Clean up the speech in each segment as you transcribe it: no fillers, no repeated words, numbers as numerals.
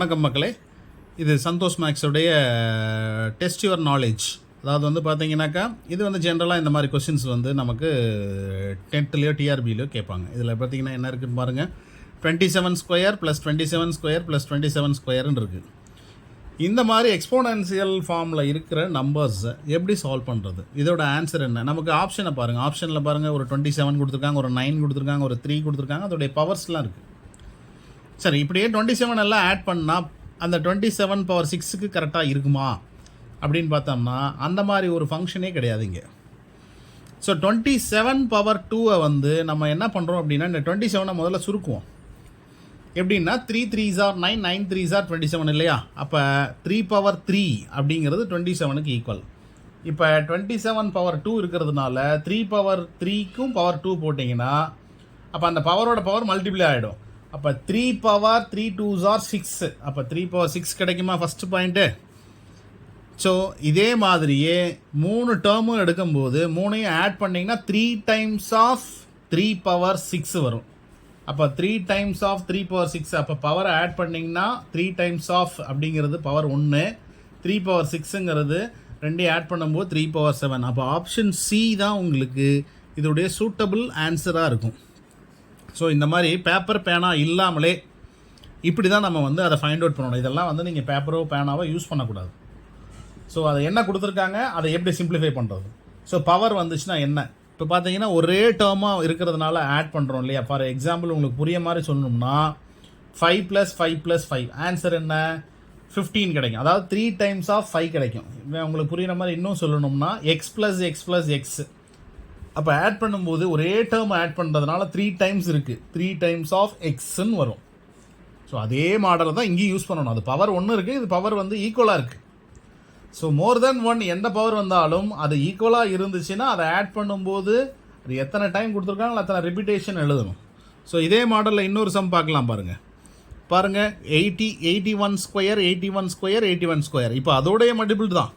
வணக்கம் மக்களே, இது சந்தோஷ் மேக்ஸோடைய டெஸ்ட் யுவர் நாலேஜ். அதாவது வந்து பார்த்தீங்கன்னாக்கா இது வந்து ஜென்ரலாக இந்த மாதிரி கொஷின்ஸ் வந்து நமக்கு 10th டிஆர்பிலையோ கேட்பாங்க. இதில் பார்த்தீங்கன்னா என்ன இருக்குதுன்னு பாருங்கள். 27 ஸ்கொயர் ப்ளஸ் 27 ஸ்கொயர் ப்ளஸ் 27 ஸ்கொயர்னு இருக்குது. இந்த மாதிரி எக்ஸ்போனன்சியல் ஃபார்மில் இருக்கிற நம்பர்ஸ் எப்படி சால்வ் பண்ணுறது, இதோட ஆன்சர் என்ன? நமக்கு ஆப்ஷனை பாருங்கள். ஆப்ஷனில் பாருங்கள், ஒரு 27 கொடுத்துருக்காங்க, ஒரு 9 கொடுத்துருக்காங்க, ஒரு 3 கொடுத்துருக்காங்க. அதோடைய பவர்ஸ்லாம் இருக்குது. சரி, இப்படியே 27 எல்லாம் ஆட் பண்ணால் அந்த 27 பவர் 6க்கு கரெக்டாக இருக்குமா அப்படின்னு பார்த்தோம்னா அந்த மாதிரி ஒரு ஃபங்க்ஷனே கிடையாது இங்கே. ஸோ 27 பவர் 2 வந்து நம்ம என்ன பண்ணுறோம் அப்படின்னா, இந்த 27 முதல்ல சுருக்குவோம். எப்படின்னா 3 3s are 9, 9 3s are 27 இல்லையா? அப்போ 3 பவர் 3 அப்படிங்கிறது 27க்கு ஈக்குவல். இப்போ 27 பவர் 2 இருக்கிறதுனால 3 பவர் 3க்கும் பவர் 2 போட்டிங்கன்னா அப்போ அந்த பவரோட பவர் மல்டிப்ளை ஆகிடும். அப்போ 3 பவர் 3 2s are 6. அப்போ 3 பவர் 6 கிடைக்குமா ஃபஸ்ட்டு பாயிண்ட்டு? ஸோ இதே மாதிரியே 3 டேர்மும் எடுக்கும்போது 3ஐயும் ஆட் பண்ணிங்கன்னா 3 டைம்ஸ் ஆஃப் 3 பவர் 6 வரும். அப்போ 3 டைம்ஸ் ஆஃப் 3 பவர் 6. அப்போ பவரை ஆட் பண்ணிங்கன்னா 3 டைம்ஸ் ஆஃப் அப்படிங்கிறது பவர் 1, 3 பவர் 6ங்கிறது 2 ஆட் பண்ணும்போது 3 பவர் 7. அப்போ ஆப்ஷன் சி தான் உங்களுக்கு இதோடைய சூட்டபிள் ஆன்சராக இருக்கும். ஸோ இந்த மாதிரி பேப்பர் பேனா இல்லாமலே இப்படி தான் நம்ம வந்து அதை ஃபைண்ட் அவுட் பண்ணணும். இதெல்லாம் வந்து நீங்கள் பேப்பரோ பேனாவோ யூஸ் பண்ணக்கூடாது. ஸோ அதை என்ன கொடுத்துருக்காங்க, அதை எப்படி சிம்பிளிஃபை பண்ணுறது. ஸோ பவர் வந்துச்சுன்னா என்ன, இப்போ பார்த்தீங்கன்னா ஒரே டேர்மாக இருக்கிறதுனால ஆட் பண்ணுறோம் இல்லையா? ஃபார் எக்ஸாம்பிள் உங்களுக்கு புரிய மாதிரி சொல்லணும்னா 5 + 5 + 5 ஆன்சர் என்ன? 15 கிடைக்கும். அதாவது 3 டைம்ஸ் ஆஃப் 5 கிடைக்கும். உங்களுக்கு புரிகிற மாதிரி இன்னும் சொல்லணும்னா x + x + x. அப்போ ஆட் பண்ணும்போது ஒரே டேர்ம் ஆட் பண்ணுறதுனால 3 டைம்ஸ் இருக்குது, 3 டைம்ஸ் ஆஃப் எக்ஸ்ன்னு வரும். ஸோ அதே மாடலை தான் இங்கேயும் யூஸ் பண்ணணும். அது பவர் 1 இருக்குது, இது பவர் வந்து ஈக்குவலாக இருக்குது. ஸோ மோர் தென் 1 எந்த பவர் வந்தாலும் அது ஈக்குவலாக இருந்துச்சுன்னா அதை ஆட் பண்ணும்போது அது எத்தனை டைம் கொடுத்துருக்காங்களோ அத்தனை ரிப்பீட்டேஷன் எழுதணும். ஸோ இதே மாடலில் இன்னொரு சம் பார்க்கலாம் பாருங்கள். 81 ஸ்கொயர் 81 ஸ்கொயர் 81 ஸ்கொயர். இப்போ அதோடைய மல்டிபிள் தான்.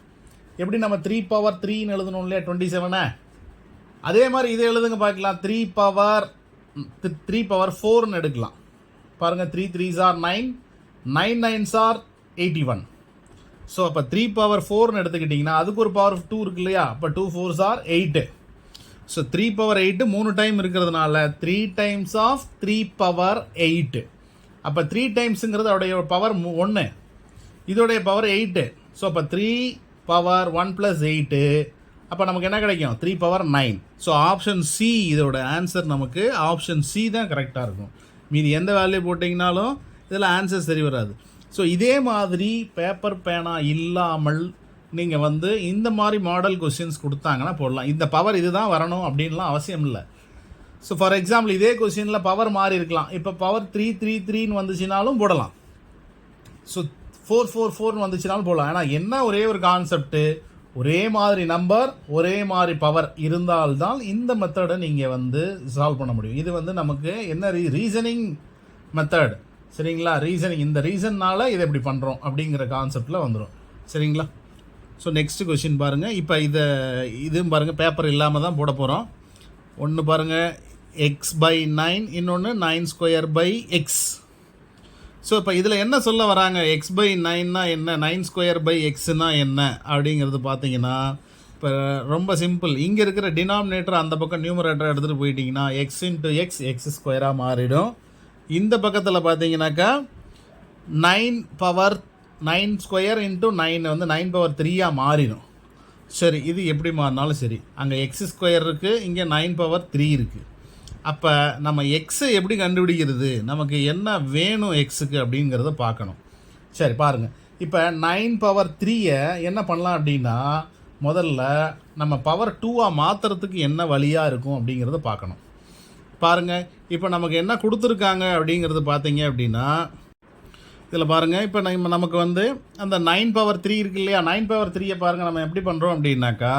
எப்படி நம்ம 3 பவர் 3ன்னு எழுதணும் இல்லையா 27? அதே மாதிரி இதை எழுதுங்க பார்க்கலாம். 3 பவர் 4ன்னு எடுக்கலாம். பாருங்கள், 3 3s are 9, 9 9s are 81. So அப்போ 3 பவர் 4ன்னு எடுத்துக்கிட்டிங்கன்னா அதுக்கு ஒரு பவர் 2 இருக்கு இல்லையா? அப்போ 2 4s are 8. So 3 power 8 3 time இருக்கிறதுனால 3 டைம்ஸ் ஆஃப் 3 பவர் 8. அப்போ 3 டைம்ஸுங்கிறது அதோடைய பவர் 1, இதோடைய பவர் 8. ஸோ அப்போ 3 பவர் 1 + 8. அப்போ நமக்கு என்ன கிடைக்கும்? 3 பவர் 9. ஸோ ஆப்ஷன் சி இதோட ஆன்சர் நமக்கு ஆப்ஷன் சி தான் கரெக்டாக இருக்கும். மீதி எந்த வேல்யூ போட்டிங்கனாலும் இதில் ஆன்சர் சரி வராது. ஸோ இதே மாதிரி பேப்பர் பேனா இல்லாமல் நீங்கள் வந்து இந்த மாதிரி மாடல் கொஸ்டின்ஸ் கொடுத்தாங்கன்னா போடலாம். இந்த பவர் இது தான் வரணும் அப்படின்லாம் அவசியம் இல்லை. ஸோ ஃபார் எக்ஸாம்பிள் இதே கொஸ்டினில் பவர் மாறி இருக்கலாம். இப்போ பவர் 3 3 3ன்னு வந்துச்சுனாலும் போடலாம். ஸோ 4 4 4ன்னு வந்துச்சுனாலும் போடலாம். ஏன்னா என்ன ஒரே ஒரு கான்செப்ட்டு, ஒரே மாதிரி நம்பர் ஒரே மாதிரி பவர் இருந்தால்தான் இந்த மெத்தடை நீங்கள் வந்து சால்வ் பண்ண முடியும். இது வந்து நமக்கு என்ன ரீசனிங் மெத்தட், சரிங்களா? ரீசனிங், இந்த ரீசன்னால் இதை எப்படி பண்ணுறோம் அப்படிங்கிற கான்செப்டில் வந்துடும், சரிங்களா? ஸோ நெக்ஸ்ட் கொஷின் பாருங்கள். இப்போ இதுவும் பாருங்கள், பேப்பர் இல்லாமல் தான் போட போகிறோம். ஒன்று பாருங்கள், x/9, இன்னொன்று 9 ஸ்கொயர் x. ஸோ இப்போ இதில் என்ன சொல்ல வராங்க, x/9னா என்ன, 9 ஸ்கொயர் xனா என்ன அப்படிங்கிறது பார்த்தீங்கன்னா இப்போ ரொம்ப சிம்பிள். இங்கே இருக்கிற டினாமினேட்டர் அந்த பக்கம் நியூமரேட்டர் எடுத்துகிட்டு போயிட்டிங்கன்னா x × x x ஸ்கொயராக மாறிடும். இந்த பக்கத்தில் பார்த்தீங்கன்னாக்கா 9 பவர் 9 ஸ்கொயர் × 9 வந்து 9 பவர் 3ஆக மாறிடும். சரி, இது எப்படி மாறினாலும் சரி, அங்கே x ஸ்கொயர் இருக்குது, இங்கே 9 பவர் 3 இருக்குது. அப்போ நம்ம எக்ஸை எப்படி கண்டுபிடிக்கிறது, நமக்கு என்ன வேணும் எக்ஸுக்கு அப்படிங்கிறத பார்க்கணும். சரி பாருங்கள், இப்போ 9 பவர் 3ஐ என்ன பண்ணலாம் அப்படின்னா முதல்ல நம்ம பவர் 2ஆக மாற்றுறதுக்கு என்ன வழியாக இருக்கும் அப்படிங்கிறத பார்க்கணும். பாருங்கள், இப்போ நமக்கு என்ன கொடுத்துருக்காங்க அப்படிங்கிறது பார்த்தீங்க அப்படின்னா இதில் பாருங்கள். இப்போ நமக்கு வந்து அந்த 9 பவர் 3 இருக்கு இல்லையா? 9 பவர் 3ஐ பாருங்கள் நம்ம எப்படி பண்ணுறோம் அப்படின்னாக்கா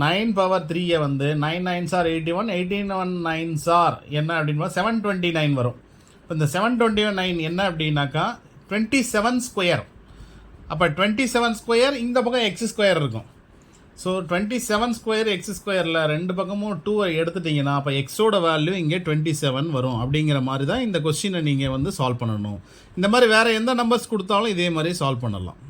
9 பவர் 3ஐ வந்து 9 9s are 81, 81 9s are என்ன அப்படின்னா 729 வரும். இப்போ இந்த 729 என்ன அப்படின்னாக்கா 27 ஸ்கொயர். அப்போ 27 ஸ்கொயர் இந்த பக்கம் x ஸ்கொயர் இருக்கும். ஸோ 27 ஸ்கொயர் எக்ஸ் ஸ்கொயரில் ரெண்டு பக்கமும் 2 எடுத்துட்டிங்கன்னா அப்போ எக்ஸோட வேல்யூ இங்கே 27 வரும் அப்படிங்கிற மாதிரி தான் இந்த கொஸ்டினை நீங்கள் வந்து சால்வ் பண்ணணும். இந்த மாதிரி வேறு எந்த நம்பர்ஸ் கொடுத்தாலும் இதே மாதிரி சால்வ் பண்ணலாம்.